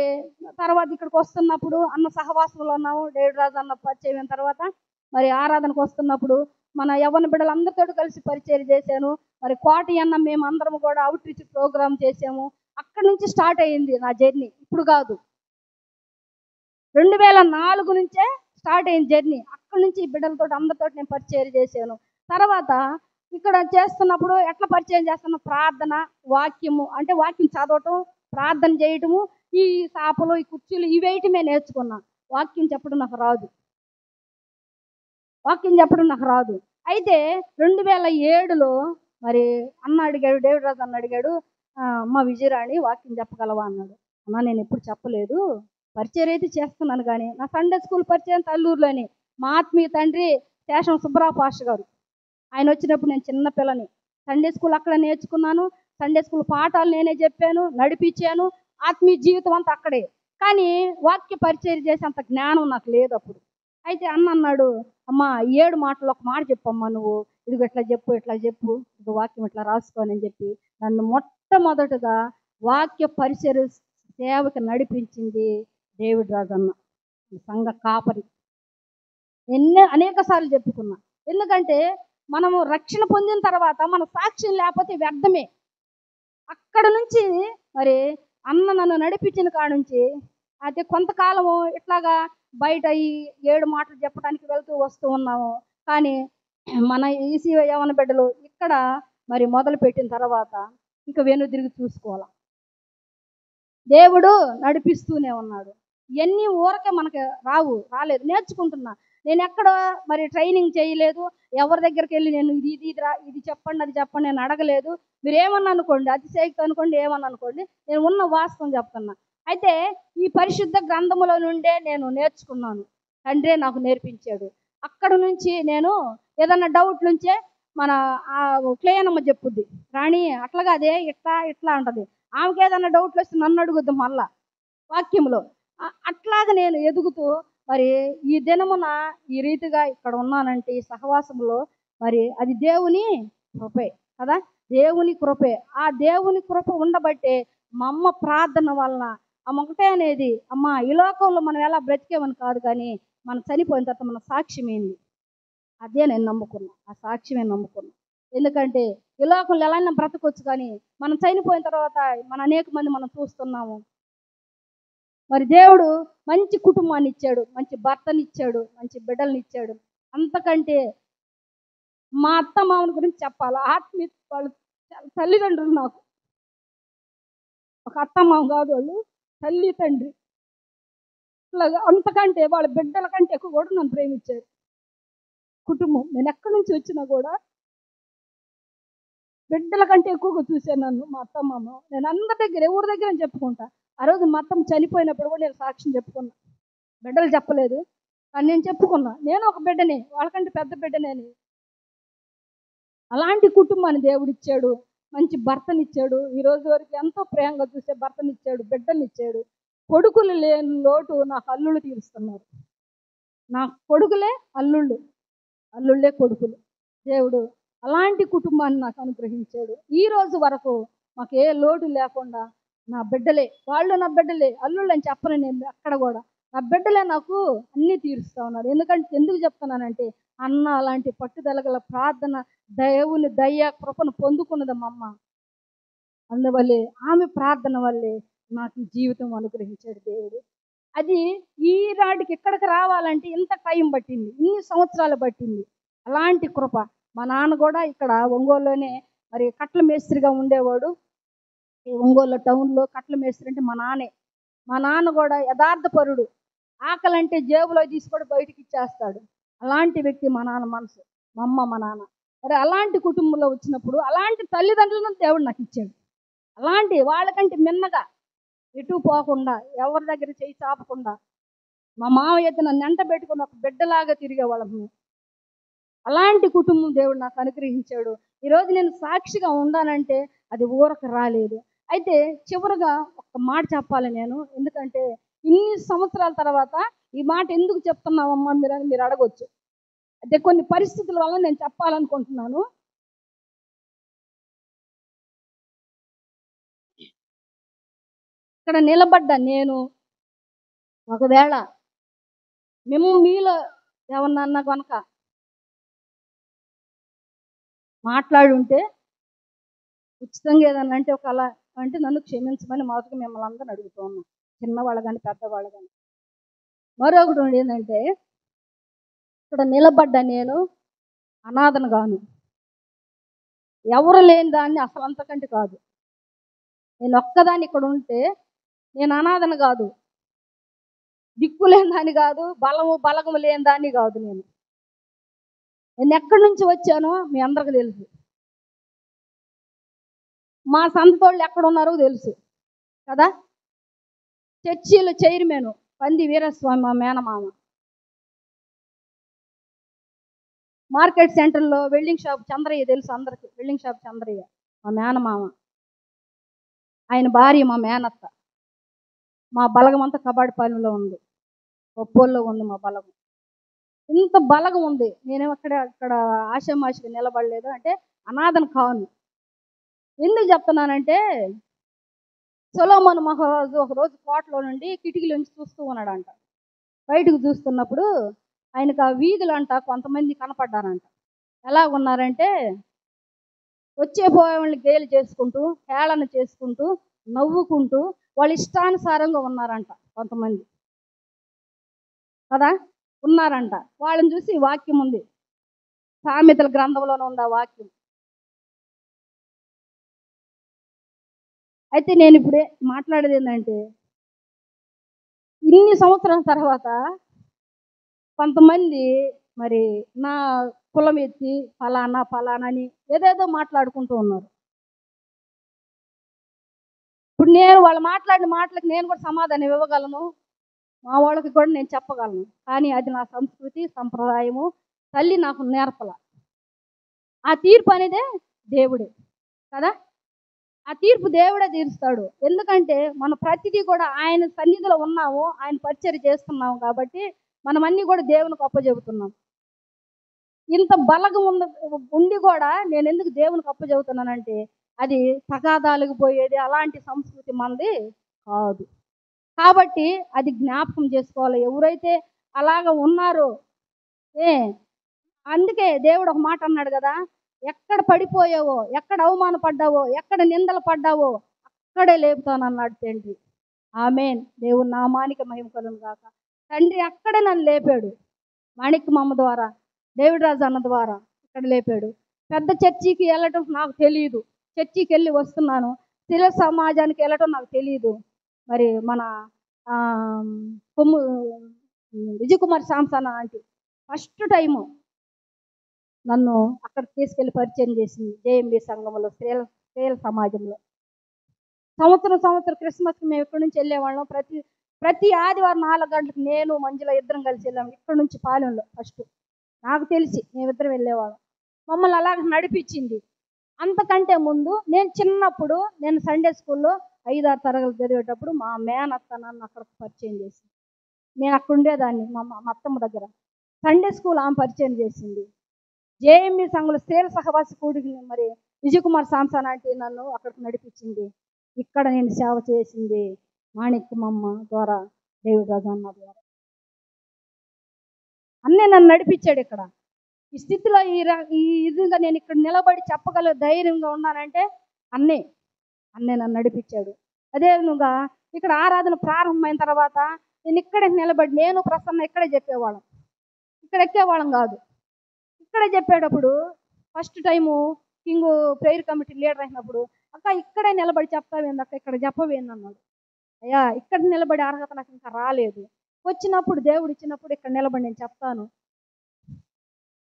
తర్వాత ఇక్కడికి వస్తున్నప్పుడు అన్న సహవాసంలో ఉన్నాము. డేవిడ్ రాజు అన్న పరిచయం అయిన తర్వాత మరి ఆరాధనకు వస్తున్నప్పుడు మన యవ్వన బిడ్డలందరితో కలిసి పరిచయం చేశాను. మరి కోటి అన్న మేము అందరం కూడా అవుట్ రీచ్ ప్రోగ్రామ్ చేసాము. అక్కడి నుంచి స్టార్ట్ అయ్యింది నా జర్నీ. ఇప్పుడు కాదు, 2004 నుంచే స్టార్ట్ అయింది జర్నీ. అక్కడి నుంచి బిడ్డలతో అందరితో నేను పరిచయం చేశాను. తర్వాత ఇక్కడ చేస్తున్నప్పుడు ఎట్లా పరిచయం చేస్తున్నా, ప్రార్థన, వాక్యము అంటే వాక్యం చదవటం, ప్రార్థన చేయటము, ఈ సాపలు, ఈ కుర్చీలు ఇవేయటమే నేర్చుకున్నా. వాక్యం చెప్పడం నాకు రాదు. అయితే 2007లో మరి అన్న అడిగాడు, డేవిడ్ రాజు అన్న అడిగాడు, అమ్మ విజయరాణి వాక్యం చెప్పగలవా అన్నాడు. అమ్మ నేను ఎప్పుడు చెప్పలేదు, పరిచయం అయితే చేస్తున్నాను కానీ నా సండే స్కూల్ పరిచయం తల్లూరులోని మా ఆత్మీయ తండ్రి శేషం సుబ్బరావు పాస్టర్ గారు. ఆయన వచ్చినప్పుడు నేను చిన్న పిల్లని. సండే స్కూల్ అక్కడ నేర్చుకున్నాను. సండే స్కూల్ పాఠాలు నేనే చెప్పాను, నడిపించాను. ఆత్మీయ జీవితం అంతా అక్కడే. కానీ వాక్య పరిచయం చేసేంత జ్ఞానం నాకు లేదు అప్పుడు. అయితే అన్న అన్నాడు, అమ్మ 7 మాటలు ఒక మాట చెప్పమ్మా నువ్వు, ఇదిగో ఇట్లా చెప్పు, ఇది వాక్యం ఇట్లా రాసుకోని చెప్పి నన్ను మొట్టమొదటగా వాక్య పరిచయ సేవకి నడిపించింది డేవిడ్ రాజు అన్న, సంఘ కాపరి. అనేక సార్లు చెప్పుకున్నా. ఎందుకంటే మనము రక్షణ పొందిన తర్వాత మన సాక్ష్యం లేకపోతే వ్యర్థమే. అక్కడ నుంచి మరి అన్న నన్ను నడిపించిన కాడ నుంచి అయితే కొంతకాలము ఇట్లాగా బయట ఈ 7 మాటలు చెప్పడానికి వెళ్తూ వస్తూ ఉన్నాము. కానీ మన ఈసీ యవన బిడ్డలు ఇక్కడ మరి మొదలు పెట్టిన తర్వాత ఇంకా వెనుదిరిగి చూసుకోవాలి. దేవుడు నడిపిస్తూనే ఉన్నాడు. ఇవన్నీ ఊరకే మనకి రాలేదు, నేర్చుకుంటున్నా. నేను ఎక్కడ మరి ట్రైనింగ్ చేయలేదు, ఎవరి దగ్గరికి వెళ్ళి నేను ఇది చెప్పండి అది చెప్పండి నేను అడగలేదు. మీరు ఏమన్నా అనుకోండి, అతిశయక్తి అనుకోండి, ఏమన్నా అనుకోండి, నేను ఉన్న వాస్తవం చెప్తున్నా. అయితే ఈ పరిశుద్ధ గ్రంథములో నుండే నేను నేర్చుకున్నాను. తండ్రే నాకు నేర్పించాడు. అక్కడ నుంచి నేను ఏదన్నా డౌట్ నుంచే మన క్లేయనమ్మ చెప్పుద్ది, రాణి అట్లాగా అదే ఇట్లా అంటది. ఆమెకి ఏదన్నా డౌట్లు వస్తే నన్ను అడుగుద్ది మళ్ళా వాక్యంలో. అట్లాగా నేను ఎదుగుతూ మరి ఈ దినమున ఈ రీతిగా ఇక్కడ ఉన్నానంటే ఈ సహవాసంలో మరి అది దేవుని కృపే కదా, దేవుని కృపే. ఆ దేవుని కృప ఉండబట్టే మా అమ్మ ప్రార్థన వలన ఆమె ఒకటే అనేది, అమ్మ ఈ లోకంలో మనం ఎలా బ్రతికేమని కాదు కానీ మనం చనిపోయిన తర్వాత మన సాక్ష్యం ఏంది, అదే నేను నమ్ముకున్నా. ఆ సాక్ష్యమే నమ్ముకున్నా. ఎందుకంటే ఈ లోకంలో ఎలా అయినా బ్రతకొచ్చు కానీ మనం చనిపోయిన తర్వాత మన అనేక మంది మనం చూస్తున్నాము. మరి దేవుడు మంచి కుటుంబాన్ని ఇచ్చాడు, మంచి భర్తనిచ్చాడు, మంచి బిడ్డల్ని ఇచ్చాడు. అంతకంటే మా అత్త మామని గురించి చెప్పాలి. ఆత్మీయ వాళ్ళు తల్లిదండ్రులు నాకు. ఒక అత్త మామ కాదు, వాళ్ళు తల్లి తండ్రి. అలాగా అంతకంటే వాళ్ళ బిడ్డల కంటే ఎక్కువ కూడా నన్ను ప్రేమించారు. కుటుంబం నేను ఎక్కడి నుంచి వచ్చినా కూడా బిడ్డల కంటే ఎక్కువగా చూశాను నన్ను మా అత్త మామ. నేను అందరి దగ్గర ఎవరి దగ్గర చెప్పుకుంటా. ఆ రోజు మా అత్తమ్మ చనిపోయినప్పుడు కూడా నేను సాక్ష్యం చెప్పుకున్నా. బిడ్డలు చెప్పలేదు కానీ నేను చెప్పుకున్నా, నేను ఒక బిడ్డనే, వాళ్ళకంటే పెద్ద బిడ్డనే. అలాంటి కుటుంబాన్ని దేవుడిచ్చాడు, మంచి భర్తనిచ్చాడు. ఈ రోజు వరకు ఎంతో ప్రేమగా చూసే భర్తనిచ్చాడు, బిడ్డనిచ్చాడు. కొడుకులు లేని లోటు నాకు అల్లుళ్ళు తీరుస్తున్నారు. నా కొడుకులే అల్లుళ్ళే కొడుకులు. దేవుడు అలాంటి కుటుంబాన్ని నాకు అనుగ్రహించాడు. ఈ రోజు వరకు మాకు ఏ లోటు లేకుండా నా బిడ్డలే, వాళ్ళు నా బిడ్డలే, అల్లుళ్ళు అని చెప్పను నేను అక్కడ కూడా. నా బిడ్డలే నాకు అన్నీ తీరుస్తూ ఉన్నారు. ఎందుకు చెప్తున్నానంటే అన్న అలాంటి పట్టుదలగల ప్రార్థన, దేవుని దయ కృపను పొందుకున్నది మా అమ్మ. అందువల్లే ఆమె ప్రార్థన వల్లే నాకు జీవితం అనుగ్రహించాడు దేవుడు. అది ఈనాటికి ఇక్కడికి రావాలంటే ఇంత టైం పట్టింది, ఇన్ని సంవత్సరాలు పట్టింది. అలాంటి కృప. మా నాన్న కూడా ఇక్కడ ఒంగోలులోనే మరి కట్ల మేస్త్రిగా ఉండేవాడు. ఈ ఒంగోలు టౌన్లో కట్ల మేస్త్రి అంటే మా నాన్న కూడా యథార్థపరుడు. ఆకలి అంటే జేబులో తీసుకొని బయటికి ఇచ్చేస్తాడు. అలాంటి వ్యక్తి మా నాన్న మనసు, మా అమ్మ మా నాన్న. మరి అలాంటి కుటుంబంలో వచ్చినప్పుడు అలాంటి తల్లిదండ్రులను దేవుడు నాకు ఇచ్చాడు. అలాంటి వాళ్ళకంటే మిన్నగా ఎటు పోకుండా, ఎవరి దగ్గర చేయి చాపకుండా, మా మామయ్య అయితే నన్ను ఎంట పెట్టుకుని ఒక బిడ్డలాగా తిరిగేవాళ్ళము. అలాంటి కుటుంబం దేవుడు నాకు అనుగ్రహించాడు. ఈరోజు నేను సాక్షిగా ఉండానంటే అది ఊరకు రాలేదు. అయితే చివరగా ఒక మాట చెప్పాలి నేను. ఎందుకంటే ఇన్ని సంవత్సరాల తర్వాత ఈ మాట ఎందుకు చెప్తున్నావమ్మా మీరని మీరు అడగొచ్చు. అయితే కొన్ని పరిస్థితుల వల్ల నేను చెప్పాలనుకుంటున్నాను. ఇక్కడ నిలబడ్డ నేను ఒకవేళ మీలో ఎవరినన్నా కనుక మాట్లాడి ఉంటే ఉచితంగా ఏదన్నా అంటే ఒక అలా అంటే నన్ను క్షమించమని మొదటిగా మిమ్మల్ని అందరిని అడుగుతూ ఉన్నాను. చిన్నవాళ్ళు కానీ పెద్దవాళ్ళు కానీ. మరొకటి ఏంటంటే ఇక్కడ నిలబడ్డ నేను అనాథను గాను, ఎవరు లేని దాన్ని అసలు అంతకంటే కాదు. నేను ఒక్కదాన్ని ఇక్కడ ఉంటే నేను అనాథను కాదు, దిక్కు లేని దాన్ని కాదు, బలగము లేని దాన్ని కాదు. నేను ఎక్కడి నుంచి వచ్చానో మీ అందరికీ తెలుసు. మా సంతోళ్ళు ఎక్కడున్నారో తెలుసు కదా. చర్చిలో చైర్మన్ పంది వీరస్వామి మా మేనమామ. మార్కెట్ సెంటర్లో వెల్డింగ్ షాప్ చంద్రయ్య తెలుసు అందరికి. వెల్డింగ్ షాప్ చంద్రయ్య మా మేనమామ. ఆయన భార్య మా మేనత్త. మా బలగం అంతా కబాడిపాలెంలో ఉంది, ఒప్పోల్లో ఉంది మా బలగం. ఇంత బలగం ఉంది. నేనేమో అక్కడ ఆషామాషిగా నిలబడలేదు. అంటే అనాథను కాను. ఎందుకు చెప్తున్నానంటే సొలొమోను మహారాజు ఒకరోజు కోటలో నుండి కిటికీల నుంచి చూస్తూ ఉన్నాడంట. బయటకు చూస్తున్నప్పుడు ఆయనకు ఆ వీధులంట కొంతమంది కనపడ్డారంట. ఎలా ఉన్నారంటే వచ్చే పోయే వాళ్ళని గేలి చేసుకుంటూ, హేళన చేసుకుంటూ, నవ్వుకుంటూ వాళ్ళ ఇష్టానుసారంగా ఉన్నారంట కొంతమంది కదా. ఉన్నారంట. వాళ్ళని చూసి వాక్యం ఉంది, సామెతల గ్రంథంలోనే ఉంది ఆ వాక్యం. అయితే నేను ఇప్పుడే మాట్లాడేది ఏంటంటే ఇన్ని సంవత్సరాల తర్వాత కొంతమంది మరి నా కులం ఎత్తి ఫలానా ఫలానా అని ఏదేదో మాట్లాడుకుంటూ ఉన్నారు. ఇప్పుడు నేను వాళ్ళు మాట్లాడిన మాటలకు నేను కూడా సమాధానం ఇవ్వగలను, మా వాళ్ళకి కూడా నేను చెప్పగలను. కానీ అది నా సంస్కృతి సంప్రదాయము, తల్లి నాకు నేర్పల. ఆ తీర్పు అనేదే దేవుడే కదా. ఆ తీర్పు దేవుడే తీరుస్తాడు. ఎందుకంటే మన ప్రతిదీ కూడా ఆయన సన్నిధిలో ఉన్నాము, ఆయన పరిచర్య చేస్తున్నాము కాబట్టి మనం అన్నీ కూడా దేవునికి అప్పచెబుతున్నాం. ఇంత బలగం ఉండి కూడా నేను ఎందుకు దేవునికి అప్పచెబుతున్నానంటే అది తగాదాలకు పోయేది అలాంటి సంస్కృతి మనది కాదు. కాబట్టి అది జ్ఞాపకం చేసుకోవాలి. ఎవరైతే అలాగ ఉన్నారో అందుకే దేవుడు ఒక మాట అన్నాడు కదా, ఎక్కడ పడిపోయావో, ఎక్కడ అవమానపడ్డావో, ఎక్కడ నిందలు పడ్డావో అక్కడే లేపుతానన్నాడు తండ్రి. ఆమేన్. దేవుని నామానికి మహిమ కలుగును గాక. తండ్రి అక్కడే నన్ను లేపాడు. మాణిక్యమమ్మ ద్వారా, డేవిడ్ రాజు అన్న ద్వారా ఇక్కడ లేపాడు. పెద్ద చర్చికి వెళ్ళటం నాకు తెలియదు. చర్చికి వెళ్ళి వస్తున్నాను. శిల సమాజానికి వెళ్ళటం నాకు తెలియదు. మరి మన కొమ్ము విజయకుమార్ సాంసన ఆంటీ ఫస్ట్ టైము నన్ను అక్కడ తీసుకెళ్ళి పరిచయం చేసింది. జేఎంబి సంఘంలో స్త్రీల సమాజంలో. సంవత్సరం క్రిస్మస్కి మేము ఇక్కడి నుంచి వెళ్ళేవాళ్ళం. ప్రతి ఆదివారం 4 గంటలకు నేను మంజుల ఇద్దరం కలిసి వెళ్ళాము. ఇక్కడ నుంచి పాలెంలో ఫస్ట్ నాకు తెలిసి మేమిద్దరం వెళ్ళేవాళ్ళం. మమ్మల్ని అలాగ నడిపించింది. అంతకంటే ముందు నేను చిన్నప్పుడు నేను సండే స్కూల్లో 5-6 తరగతులు చదివేటప్పుడు మా మేనత్త నన్ను అక్కడికి పరిచయం చేసింది. నేను అక్కడ ఉండేదాన్ని మా అత్తమ్మ దగ్గర. సండే స్కూల్ ఆమె పరిచయం చేసింది. జేఎంబి సంఘంలో స్త్రీల సహవాస కూడికి మరి విజయకుమార్ సాంసన్ అంటే నన్ను అక్కడికి నడిపించింది. ఇక్కడ నేను సేవ చేసింది మాణిక్యమమ్మ ద్వారా, డేవిడ్ రాజు అన్న ద్వారా. అన్నే నన్ను నడిపించాడు. ఇక్కడ ఈ స్థితిలో ఈ విధంగా నేను ఇక్కడ నిలబడి చెప్పగల ధైర్యంగా ఉన్నానంటే అన్నే నన్ను నడిపించాడు. అదేవిధంగా ఇక్కడ ఆరాధన ప్రారంభమైన తర్వాత నేను ఇక్కడే నిలబడి నేను ప్రసన్న ఇక్కడే చెప్పేవాళ్ళం. ఇక్కడ ఎక్కేవాళ్ళం కాదు. ఇక్కడే చెప్పేటప్పుడు first time king prayer committee leader అయినప్పుడు అక్క ఇక్కడే నిలబడి చెప్తావేంది అక్క, ఇక్కడ చెప్పవేంది అన్నాడు. అయ్యా ఇక్కడ నిలబడి అర్హత నాకు ఇంకా రాలేదు, వచ్చినప్పుడు దేవుడు ఇచ్చినప్పుడు ఇక్కడ నిలబడి నేను చెప్తాను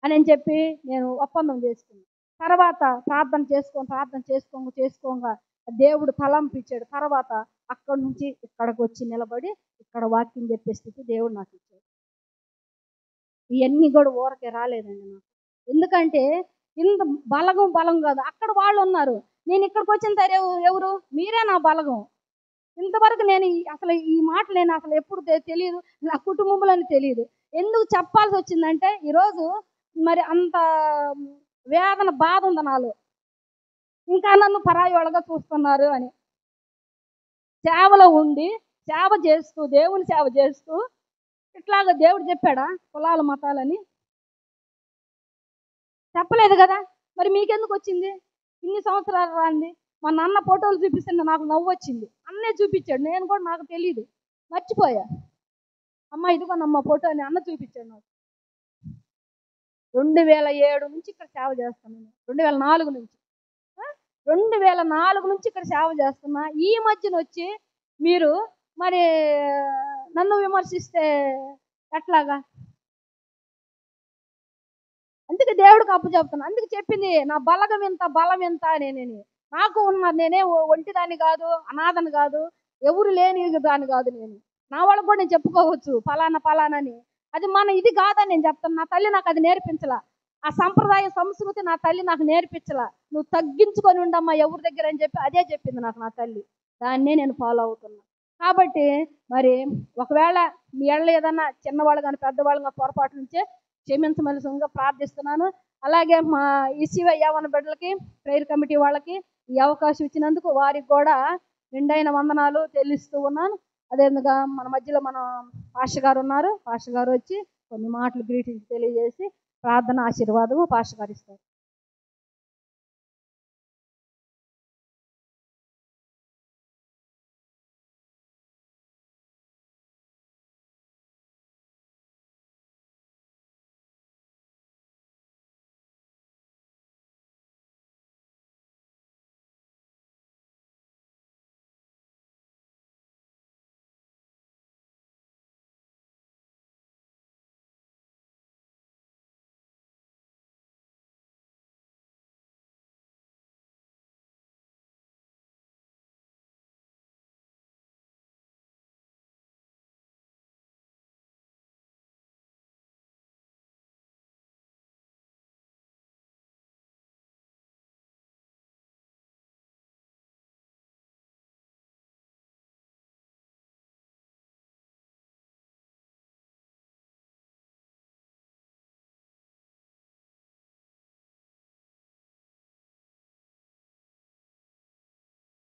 అని చెప్పి నేను ఒప్పందం చేసుకున్నాను. తర్వాత ప్రార్థన చేసుకోగా దేవుడు తలంపు ఇచ్చాడు. తర్వాత అక్కడి నుంచి ఇక్కడికి వచ్చి నిలబడి ఇక్కడ వాక్యం చెప్పే స్థితి దేవుడు నాకు ఇచ్చాడు. ఇవన్నీ కూడా ఊరకే రాలేదండి నాకు. ఎందుకంటే ఇంత బలం కాదు, అక్కడ వాళ్ళు ఉన్నారు, నేను ఇక్కడికి వచ్చిన సరే ఎవరు మీరే నా బలగం. ఇంతవరకు నేను అసలు ఈ మాటలు నేను అసలు ఎప్పుడు తెలియదు, నా కుటుంబంలోనే తెలియదు. ఎందుకు చెప్పాల్సి వచ్చిందంటే ఈరోజు మరి అంత వేదన బాధ ఉంది నాలో. ఇంకా నన్ను పరాయి వాళ్ళగా చూస్తున్నారు అని. సేవలో ఉండి సేవ చేస్తూ దేవుని సేవ చేస్తూ ఇట్లాగా దేవుడు చెప్పాడా కులాల మతాలని? చెప్పలేదు కదా. మరి మీకెందుకు వచ్చింది? ఇన్ని సంవత్సరాలు రాంది. మా నాన్న ఫోటోలు చూపిస్తుంటే నాకు నవ్వు వచ్చింది. అన్నే చూపించాడు, నేను కూడా నాకు తెలియదు, మర్చిపోయా. అమ్మ ఇదిగోనమ్మ ఫోటో అని అన్న చూపించాడు నాకు. 2007 నుంచి ఇక్కడ సేవ చేస్తున్నాను. 2004 నుంచి 2004 నుంచి ఇక్కడ సేవ చేస్తున్నా. ఈ మధ్యన వచ్చి మీరు మరి నన్ను విమర్శిస్తే ఎట్లాగా? అందుకే దేవుడికి అప్పు చెప్తున్నా. అందుకే చెప్పింది నా బలం ఎంత అని. నాకు ఉన్నారు, నేనే ఒంటిదాన్ని కాదు, అనాథని కాదు, ఎవరు లేని దాన్ని కాదు. నేను నా వాళ్ళకు కూడా నేను చెప్పుకోవచ్చు ఫలానా అని. అది మన ఇది కాదని నేను చెప్తాను. నా తల్లి నాకు అది నేర్పించలా. ఆ సంప్రదాయ సంస్కృతి నా తల్లి నాకు నేర్పించలా. నువ్వు తగ్గించుకొని ఉండమ్మా ఎవరి దగ్గర అని చెప్పి అదే చెప్పింది నాకు నా తల్లి. దాన్నే నేను ఫాలో అవుతున్నా. కాబట్టి మరి ఒకవేళ మీ ఏళ్ళ ఏదన్నా చిన్నవాళ్ళు కానీ పెద్దవాళ్ళు కానీ పొరపాటు నుంచే క్షమించమలసిందిగా ప్రార్థిస్తున్నాను. అలాగే మా ఈసీవై యవ్వన బిడ్డలకి, ప్రేయర్ కమిటీ వాళ్ళకి ఈ అవకాశం ఇచ్చినందుకు వారికి కూడా నిండైన వందనాలు చెల్లిస్తూ ఉన్నాను. అదేవిధంగా మన మధ్యలో మన పాస్టర్ గారు ఉన్నారు. పాస్టర్ గారు వచ్చి కొన్ని మాటలు గ్రీటింగ్స్ తెలియజేసి ప్రార్థన ఆశీర్వాదము పాస్టర్ గారు ఇస్తారు.